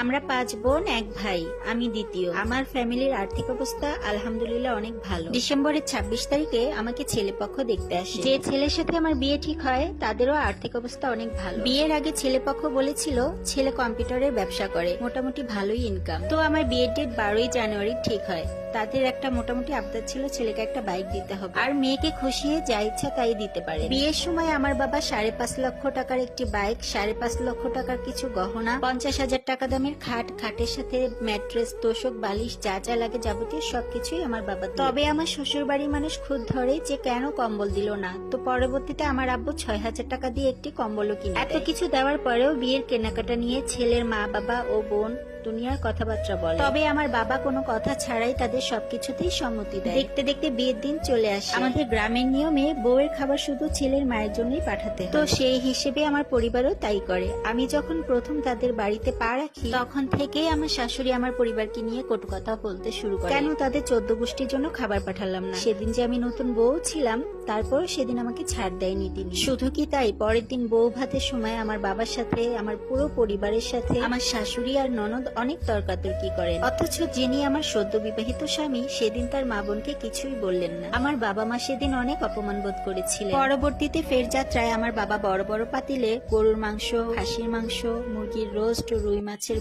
আমরা 5 বোন 1 ভাই, আমি দ্বিতীয়। আমার ফ্যামিলির আর্থিক অবস্থা আলহামদুলিল্লাহ অনেক ভালো। ডিসেম্বরের 26 তারিখে আমাকে ছেলেপক্ষ দেখতে আসে। যে ছেলের সাথে আমার বিয়ে ঠিক হয় তাদেরও আর্থিক অবস্থা অনেক ভালো। বিয়ের আগে ছেলেপক্ষ বলেছিল ছেলে কম্পিউটারের ব্যবসা করে, মোটামুটি ভালোই ইনকাম। তো আমার বিয়ের ডেট 12ই জানুয়ারি ঠিক হয়। তাদের একটা মোটামুটি আবদার ছিল ছেলেকে একটা বাইক দিতে হবে আর মেয়েকে খুশিয়ে যা ইচ্ছা তাই দিতে পারে। বিয়ের সময় আমার বাবা 5.5 লক্ষ টাকার একটি বাইক, 5.5 লক্ষ টাকার কিছু গহনা, 50,000 টাকা দামের খাট, খাটের সাথে ম্যাট্রেস, তোষক, বালিশ যা যা লাগে যাবতীয় সবকিছুই আমার বাবা। তবে আমার শ্বশুর বাড়ির মানুষ খুদ ধরে যে কেন কম্বল দিল না। তো পরবর্তীতে আমার আব্বু 6,000 টাকা দিয়ে একটি কম্বলও কিনে। এত কিছু দেওয়ার পরেও বিয়ের কেনাকাটা নিয়ে ছেলের মা বাবা ও বোন দুনিয়ার কথাবার্তা বলে। তবে আমার বাবা কোনো কথা ছাড়াই তাদের সবকিছুতেই সম্মতি দেয়। দেখতে দেখতে বিয়ের দিন চলে আসে। আমাদের গ্রামের নিয়মে বউয়ের খাবার শুধু ছেলের মায়ের জন্যই পাঠাতে হয়। তো সেই হিসেবে আমার পরিবারও তাই করে। আমি যখন প্রথম তাদের বাড়িতে পা রাখি তখন থেকেই আমার শাশুড়ি আমার পরিবারকে নিয়ে কটু কথা বলতে শুরু করে। কেন তাদের 14 গোষ্ঠীর জন্য খাবার পাঠালাম না। সেদিন যে আমি নতুন বউ ছিলাম তারপর সেদিন আমাকে ছাড় দেয়নি তিনি। শুধু কি তাই, পরের দিন বউ ভাতের সময় আমার বাবার সাথে আমার পুরো পরিবারের সাথে আমার শাশুড়ি আর ননদ অনেক তর্কাতর্কি করেন। অথচ যিনি আমার সদ্য বিবাহিত স্বামী সেদিন তার মা বোনকে কিছুই বললেন না। আমার বাবা মা সেদিন অনেক অপমান বোধ করেছিলেন। পরবর্তীতে ফের যাত্রায় আমার বাবা বড় বড় পাতিলে গরুর মাংস, খাসির মাংস, মুরগির রোস্ট, রুই মাছের